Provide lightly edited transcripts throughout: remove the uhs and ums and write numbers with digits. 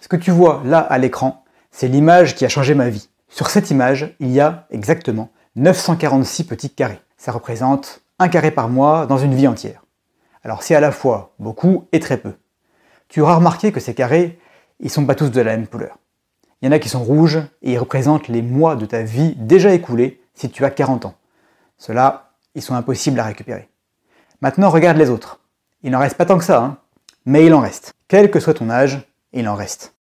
Ce que tu vois là à l'écran, c'est l'image qui a changé ma vie. Sur cette image, il y a exactement 946 petits carrés. Ça représente un carré par mois dans une vie entière. Alors c'est à la fois beaucoup et très peu. Tu auras remarqué que ces carrés, ils sont pas tous de la même couleur. Il y en a qui sont rouges et ils représentent les mois de ta vie déjà écoulés si tu as 40 ans. Ceux-là, ils sont impossibles à récupérer. Maintenant, regarde les autres. Il n'en reste pas tant que ça, hein, mais il en reste. Quel que soit ton âge, il en reste.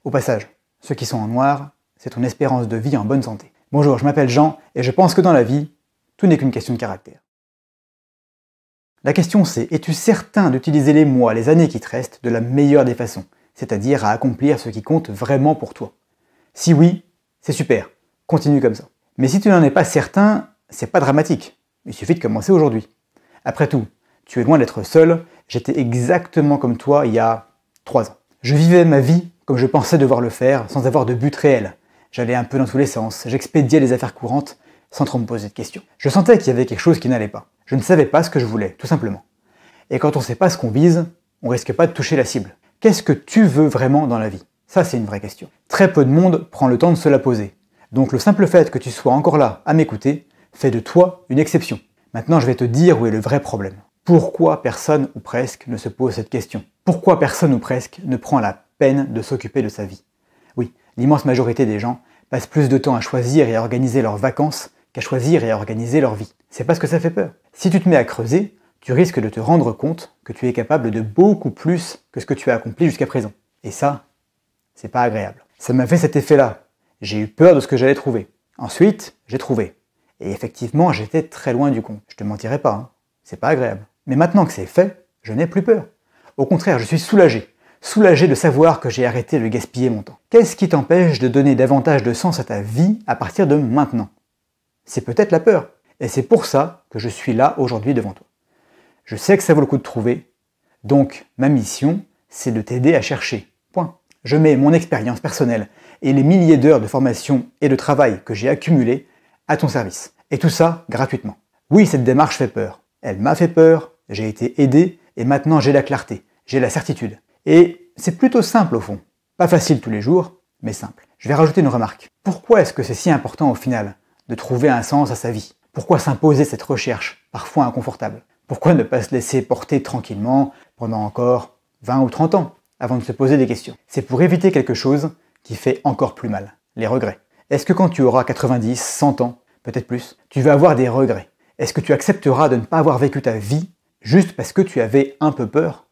Au passage, ceux qui sont en noir, c'est ton espérance de vie en bonne santé. Bonjour, je m'appelle Jean et je pense que dans la vie, tout n'est qu'une question de caractère. La question c'est, es-tu certain d'utiliser les mois, les années qui te restent de la meilleure des façons, c'est-à-dire à accomplir ce qui compte vraiment pour toi? Si oui, c'est super, continue comme ça. Mais si tu n'en es pas certain, c'est pas dramatique, il suffit de commencer aujourd'hui. Après tout, tu es loin d'être seul, j'étais exactement comme toi il y a 3 ans. Je vivais ma vie comme je pensais devoir le faire, sans avoir de but réel. J'allais un peu dans tous les sens, j'expédiais les affaires courantes, sans trop me poser de questions. Je sentais qu'il y avait quelque chose qui n'allait pas. Je ne savais pas ce que je voulais, tout simplement. Et quand on ne sait pas ce qu'on vise, on risque pas de toucher la cible. Qu'est-ce que tu veux vraiment dans la vie? Ça, c'est une vraie question. Très peu de monde prend le temps de se la poser. Donc le simple fait que tu sois encore là à m'écouter fait de toi une exception. Maintenant, je vais te dire où est le vrai problème. Pourquoi personne ou presque ne se pose cette question? Pourquoi personne ou presque ne prend la peine de s'occuper de sa vie? Oui, l'immense majorité des gens passent plus de temps à choisir et à organiser leurs vacances qu'à choisir et à organiser leur vie. C'est parce que ça fait peur. Si tu te mets à creuser, tu risques de te rendre compte que tu es capable de beaucoup plus que ce que tu as accompli jusqu'à présent. Et ça, c'est pas agréable. Ça m'a fait cet effet-là. J'ai eu peur de ce que j'allais trouver. Ensuite, j'ai trouvé. Et effectivement, j'étais très loin du compte. Je te mentirai pas, hein. C'est pas agréable. Mais maintenant que c'est fait, je n'ai plus peur. Au contraire, je suis soulagé. Soulagé de savoir que j'ai arrêté de gaspiller mon temps. Qu'est-ce qui t'empêche de donner davantage de sens à ta vie à partir de maintenant? C'est peut-être la peur. Et c'est pour ça que je suis là aujourd'hui devant toi. Je sais que ça vaut le coup de trouver. Donc, ma mission, c'est de t'aider à chercher. Point. Je mets mon expérience personnelle et les milliers d'heures de formation et de travail que j'ai accumulées à ton service. Et tout ça gratuitement. Oui, cette démarche fait peur. Elle m'a fait peur, j'ai été aidé et maintenant j'ai la clarté, j'ai la certitude. Et c'est plutôt simple au fond. Pas facile tous les jours, mais simple. Je vais rajouter une remarque. Pourquoi est-ce que c'est si important au final de trouver un sens à sa vie? Pourquoi s'imposer cette recherche, parfois inconfortable? Pourquoi ne pas se laisser porter tranquillement pendant encore 20 ou 30 ans avant de se poser des questions? C'est pour éviter quelque chose qui fait encore plus mal, les regrets. Est-ce que quand tu auras 90, 100 ans, peut-être plus, tu vas avoir des regrets? Est-ce que tu accepteras de ne pas avoir vécu ta vie juste parce que tu avais un peu peur?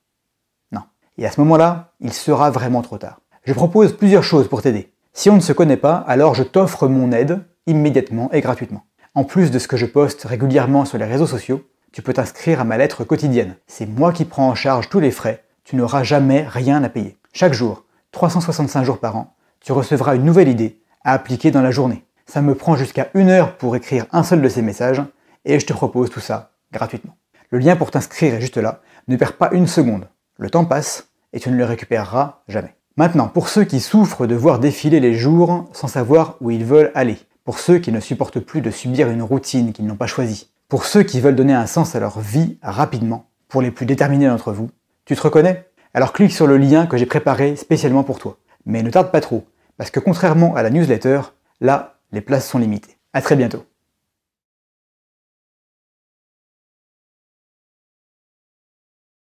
Non. Et à ce moment-là, il sera vraiment trop tard. Je propose plusieurs choses pour t'aider. Si on ne se connaît pas, alors je t'offre mon aide immédiatement et gratuitement. En plus de ce que je poste régulièrement sur les réseaux sociaux, tu peux t'inscrire à ma lettre quotidienne. C'est moi qui prends en charge tous les frais, tu n'auras jamais rien à payer. Chaque jour, 365 jours par an, tu recevras une nouvelle idée à appliquer dans la journée. Ça me prend jusqu'à 1 heure pour écrire un seul de ces messages, et je te propose tout ça gratuitement. Le lien pour t'inscrire est juste là, ne perds pas une seconde. Le temps passe, et tu ne le récupéreras jamais. Maintenant, pour ceux qui souffrent de voir défiler les jours sans savoir où ils veulent aller, pour ceux qui ne supportent plus de subir une routine qu'ils n'ont pas choisie, pour ceux qui veulent donner un sens à leur vie rapidement, pour les plus déterminés d'entre vous, tu te reconnais? Alors clique sur le lien que j'ai préparé spécialement pour toi. Mais ne tarde pas trop, parce que contrairement à la newsletter, là, les places sont limitées. À très bientôt.